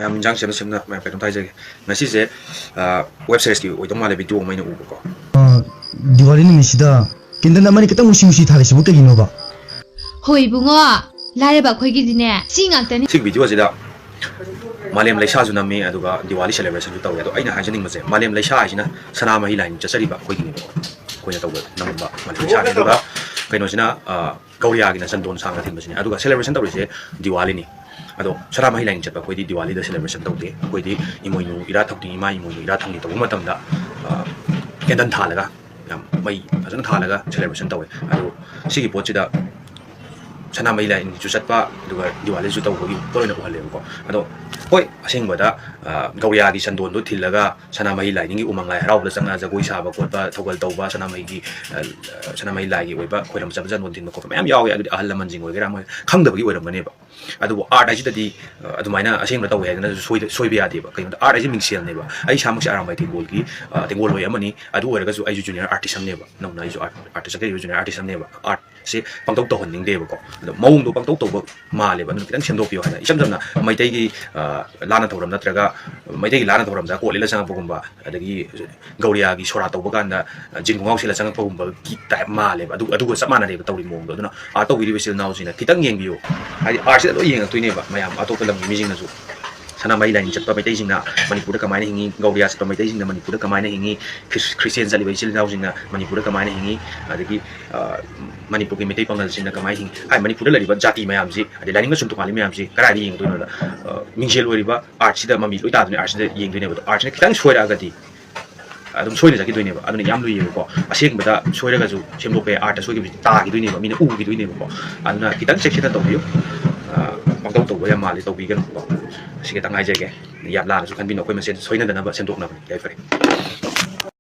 ꯃꯌꯥꯝ ꯏꯟꯖꯥꯡ ꯁꯦꯝꯅ ꯃꯌꯥꯝ ꯀꯩꯅꯣꯝ ꯍꯥꯏꯖꯒꯦ ꯉꯁꯤꯁꯦ ꯋꯦꯕ ꯁꯤꯔꯤꯁꯀꯤ ꯑꯣꯏꯗꯧ ꯃꯥꯜꯂꯦ ꯚꯤꯗꯤꯑꯣ ꯑꯃ ꯑꯩꯅ ꯎꯕꯀꯣ ꯗꯤꯋꯥꯂꯤ ꯅꯨꯃꯤꯠꯁꯤꯗ ꯀꯦꯟꯗꯜ ꯑꯃꯅꯤ ꯈꯤꯇꯪ ꯅꯨꯡꯁꯤ ꯊꯥꯜꯂꯤꯁꯤꯕꯨ ꯀꯩꯒꯤꯅꯣꯕ? ꯍꯣꯏ ꯏꯕꯨꯡꯉꯣ, ꯂꯥꯏꯔꯕ ꯑꯩꯈꯣꯏꯒꯤꯗꯤꯅꯦ ꯁꯤ ꯉꯥꯛꯇꯅꯤ꯫ ꯁꯤꯒꯤ ꯚꯤꯗꯤꯑꯣꯁꯤꯗ ꯃꯥꯂꯦꯝ ꯂꯩꯁꯥꯁꯨ ꯅꯝꯃꯤ ꯑꯗꯨꯒ ꯗꯤꯋꯥꯂꯤ ꯁꯦꯂꯦꯕ꯭ꯔꯦꯁꯟꯁꯨ ꯇꯧꯋꯦ꯫ ꯑꯗꯣ ꯑꯩꯅ ꯍꯥꯏꯖꯅꯤꯡꯕꯁꯦ ꯃꯥꯂꯦꯝ ꯂꯩꯁꯥ ꯍꯥꯏꯁꯤꯅ ꯁꯅꯥꯃꯍꯤ ꯂꯥꯏꯅꯤꯡ ꯆꯠꯆꯔꯤꯕ ꯑꯩꯈꯣꯏꯒꯤꯅꯦꯕꯀꯣ, ꯑꯩꯈꯣꯏꯅ ꯇꯧꯕ ꯅꯝꯕ ꯃꯥꯂꯦꯝ ꯂꯩꯁꯥꯅꯤ꯫ ꯑꯗꯨꯒ ꯀꯩꯅꯣꯁꯤꯅ ꯒꯧꯔꯤꯌꯥꯒꯤꯅ ꯆꯟꯗꯣꯟ ꯁꯥꯡꯅ ꯊꯤꯟꯕꯁꯤꯅꯤ꯫ ꯑꯗꯨꯒ ꯁꯦꯂꯦꯕ꯭ꯔꯦꯁꯟ ꯇꯧꯔꯤꯁꯦ ꯗꯤꯋꯥꯂꯤꯅꯤ꯫ ꯑꯗꯣ ꯁꯅꯥꯃꯍꯤ ꯂꯥꯏꯅꯤꯡ ꯆꯠꯄ ꯑꯩꯈꯣꯏꯗꯤ ꯗꯤꯋꯥꯂꯤꯗ ꯁꯦꯂꯦꯕ꯭ꯔꯦꯁꯟ ꯇꯧꯗꯦ꯫ ꯑꯩꯈꯣꯏꯗꯤ ꯏꯃꯣꯏꯅꯨ ꯏꯔꯥꯠꯊꯧꯅꯤ, ꯏꯃꯥ ꯏꯃꯣꯏꯅු ꯏꯔꯥꯠꯊꯧꯅꯤ ꯇꯧꯕ ꯃꯇꯝꯗ ꯀꯦꯟꯗꯜ ꯊꯥꯜꯂꯒ ꯌꯥꯝ ꯃꯩ ꯐꯖꯅ ꯊꯥꯜꯂꯒ ꯁꯦꯂꯦꯕ꯭ꯔꯦꯁꯟ ꯇꯧꯋꯦ꯫ ꯑꯗꯣ ꯁꯤꯒꯤ ꯄꯣꯠꯁꯤꯗ ꯁꯅꯥꯃꯍꯤ ꯂꯥꯏꯅꯤꯡꯁꯨ ꯆꯠꯄ ꯑꯗꯨꯒ ꯗꯤꯋꯥꯂꯤꯁꯨ ꯇꯧꯕꯒꯤ ꯄꯣꯠ ꯑꯣꯏꯅ ꯎꯍꯜꯂꯦꯕꯀꯣ꯫ ꯑꯗꯣ ꯍꯣꯏ ꯑꯁꯦꯡꯕꯗ ꯒꯧꯔꯤꯌꯥꯒꯤ ꯆꯟꯗꯣꯟꯗꯣ ꯊꯤꯜꯂꯒ ꯁꯅꯥꯃꯍꯤ ꯂꯥꯏꯅꯤꯡꯒꯤ ꯎꯃꯪ ꯂꯥꯏ ꯍꯔꯥꯎꯕꯗ ꯆꯪꯉꯒ ꯖꯒꯣꯏ ꯁꯥꯕ ꯈꯣꯠꯄ ꯊꯧꯒꯜ ꯇꯧꯕ ꯁꯅꯥꯃꯍꯤ ꯂꯥꯏꯒꯤ ꯑꯣꯏꯕ ꯈꯣꯏꯔꯝ ꯆꯠꯄ ꯆꯟꯗꯣꯟ ꯊꯤꯟꯕ ꯈꯣꯠꯄ ꯃꯌꯥꯝ ꯌꯥꯎꯋꯦ꯫ ꯑꯗꯨꯗꯤ ꯑꯍꯜ ꯂꯃꯟꯁꯤꯡ ꯑꯣꯏꯒꯦꯔꯥ ꯃꯣꯏ ꯈꯪꯗꯕꯒꯤ ꯑꯣꯏꯔꯝꯒꯅꯦꯕ꯫ ꯑꯗꯨꯕꯨ ꯑꯥꯔꯠ ꯍꯥꯏꯁꯤꯗꯗꯤ ꯑꯗꯨꯃꯥꯏꯅ ꯑꯁꯦꯡꯕ ꯇꯧꯋꯦ ꯍꯥꯏꯗꯅꯁꯨ ꯁꯣꯏꯕ ꯌꯥꯗꯦꯕ꯫ ꯀꯩꯅꯣꯗ ꯑꯥꯔꯠ ꯍꯥꯏꯁꯤ ꯃꯤꯡꯁꯦꯜꯅꯦꯕ꯫ ꯑꯩ ꯏꯁꯥꯃꯛꯁꯦ ꯑꯔꯥꯝꯕꯥꯏ ꯇꯦꯡꯒꯣꯜꯒꯤ ꯇꯦꯡꯒꯣꯜꯂꯣꯏ ꯑꯃꯅꯤ꯫ ꯑꯗꯨ ꯑꯣꯏꯔꯒꯁꯨ ꯑꯩꯁꯨ ꯖꯨꯅꯤꯌꯔ ꯑꯥꯔꯇꯤꯁ ꯑꯃꯅꯦꯕ꯫ ꯅꯧꯅ ꯑꯩꯁꯨ ꯑꯥꯔꯇꯤꯁ ꯆꯠꯆꯔꯤꯕ ꯖꯨꯅꯤꯌꯔ ꯑꯥꯔꯇꯤꯁ ꯑꯃꯅꯦꯕ꯫ ꯑꯥꯔꯠꯁꯦ ꯄꯪꯇꯧ ꯇꯧꯍꯟꯅꯤꯡꯗꯦꯕꯀꯣ꯫ ꯑꯗꯣ ꯃꯑꯣꯡꯗꯣ ꯄꯪꯇꯧ ꯇꯧꯕ ꯃꯥꯜꯂꯦꯕ, ꯑꯗꯨꯅ ꯈꯤꯇꯪ ꯁꯦꯝꯗꯣꯛꯄꯤꯌꯣ ꯍꯥꯏꯅ ꯏꯆꯝ ꯆꯝꯅ ꯃꯩꯇꯩꯒꯤ ꯂꯥꯟꯅ ꯊꯧꯔꯝ ꯅꯠꯇ꯭ꯔꯒ ꯃꯩꯇꯩꯒꯤ ꯂꯥꯟꯅ ꯊꯧꯔꯝꯗ ꯀꯣꯠ ꯂꯤꯠꯂ ꯆꯪꯉꯛꯄꯒꯨꯝꯕ, ꯑꯗꯒꯤ ꯒꯧꯔꯤꯌꯥꯒꯤ ꯁꯣꯔꯥ ꯇꯧꯕ ꯀꯥꯟꯗ ꯖꯤꯟ ꯈꯣꯡꯒ꯭ꯔꯥꯎ ꯁꯦꯠꯂ ꯆꯪꯉꯛꯄꯒꯨꯝꯕꯒꯤ ꯇꯥꯏꯞ ꯃꯥꯜꯂꯦꯕ꯫ ꯑꯗꯨꯒ ꯆꯞ ꯃꯥꯟꯅꯔꯦꯕ ꯇꯧꯔꯤ ꯃꯑꯣꯡꯗꯣ꯫ ꯑꯗꯨꯅ ꯑꯥꯔꯠ ꯇꯧꯕꯤꯔꯤꯕ ꯏꯆꯤꯜ ꯏꯅꯥꯎꯁꯤꯡꯅ ꯈꯤꯇꯪ ꯌꯦꯡꯕꯤꯌꯨ꯫ ꯍꯥꯏꯗꯤ ꯑꯥꯔꯠꯁꯤꯗ ꯂꯣꯏ ꯌꯦꯡꯉꯛꯇꯣꯏꯅꯦꯕ ꯃꯌꯥꯝ ꯑꯇꯣꯞꯄ ꯂꯝꯒꯤ ꯃꯤꯁꯤꯡꯅꯁꯨ꯫ ꯁꯅꯥꯃꯍꯤ ꯂꯥꯏꯅꯤꯡ ꯆꯠꯄ ꯃꯩꯇꯩꯁꯤꯡꯅ ꯃꯅꯤꯄꯨꯔꯗ ꯀꯃꯥꯏꯅ ꯍꯤꯡꯉꯤ, ꯒꯧꯔꯤꯌꯥ ꯆꯠꯄ ꯃꯩꯇꯩꯁꯤꯡꯅ ꯃꯅꯤꯄꯨꯔꯗ ꯀꯃꯥꯏꯅ ꯍꯤꯡꯉꯤ, ꯈ꯭ꯔꯤꯁꯇꯦꯟ ꯆꯠꯂꯤꯕ ꯏꯆꯤꯜ ꯏꯅꯥꯎꯁꯤꯡꯅ ꯃꯅꯤꯄꯨꯔꯗ ꯀꯃꯥꯏꯅ ꯍꯤꯡꯉꯤ, ꯑꯗꯒꯤ ꯃꯅꯤꯄꯨꯔꯒꯤ ꯃꯩꯇꯩ ꯄꯥꯉꯜꯁꯤꯡꯅ ꯀꯃꯥꯏꯅ ꯍꯤꯡꯉꯤ, ꯃꯅꯤꯄꯨꯔꯗ ꯂꯩꯔꯤꯕ ꯖꯥꯇꯤ ꯃꯌꯥꯝꯁꯤ ꯑꯗꯩ ꯂꯥꯏꯅꯤꯡ ꯂꯥꯏꯁꯣꯟ ꯇꯣꯉꯥꯟꯕ ꯃꯌꯥꯝꯁꯤ ꯀꯗꯥꯏꯗ ꯌꯦꯡꯗꯣꯏꯅꯣꯗ ꯃꯤꯡꯁꯦꯜ ꯑꯣꯏꯔꯤꯕ ꯑꯥꯔꯠꯁꯤꯗ ꯃꯃꯤ ꯂꯣꯏ ꯇꯥꯗꯣꯏꯅꯤ꯫ ꯑꯥꯔꯠꯁꯤꯗ ꯌꯦꯡꯗꯣꯏꯅꯦꯕ꯫ ꯑꯗꯣ ꯑꯥꯔꯠꯁꯤꯅ ꯈꯤꯇꯪ ꯁꯣꯏꯔꯛꯑꯒꯗꯤ ꯑꯗꯨꯝ ꯁꯣꯏꯅ ꯆꯠꯈꯤꯗꯣꯏꯅꯦꯕ꯫ ꯑꯗꯨꯅ ꯌꯥꯝ ꯂꯨꯏꯌꯦꯕꯀꯣ꯫ ꯑꯁꯦꯡꯕꯗ ꯁꯣꯏꯔꯒꯁꯨ ꯁꯦꯝꯗꯣꯛꯄ ꯌꯥꯏ, ꯑꯥꯔꯠꯇ ꯁꯣꯏꯈꯤꯕꯁꯤ ꯇꯥꯈꯤꯗꯣꯏꯅꯦꯕ, ꯃꯤꯅ ꯎꯈꯤꯗꯣꯏꯅꯦꯕꯀꯣ꯫ ꯑꯗꯨꯅ ꯈꯤꯇꯪ ꯆꯦꯛꯁꯤꯟꯅ ꯇꯧꯕꯤꯌꯨ꯫ ꯄꯪꯇꯧ ꯇꯧꯕ ꯌꯥꯝ ꯃꯥꯜꯂꯤ, ꯇꯧꯕꯤꯒꯅꯨꯀꯣ꯫ ꯁꯤ ꯈꯤꯇꯪ ꯍꯥꯏꯖꯒꯦ꯫ ꯌꯥꯝ ꯂꯥꯟꯅꯁꯨ ꯈꯟꯕꯤꯅꯨ, ꯑꯩꯈꯣꯏ ꯃꯁꯦꯟ ꯁꯣꯏꯅꯗꯅꯕ ꯁꯦꯝꯗꯣꯛꯅꯕꯅꯤ꯫ ꯌꯥꯏꯐꯔꯦ꯫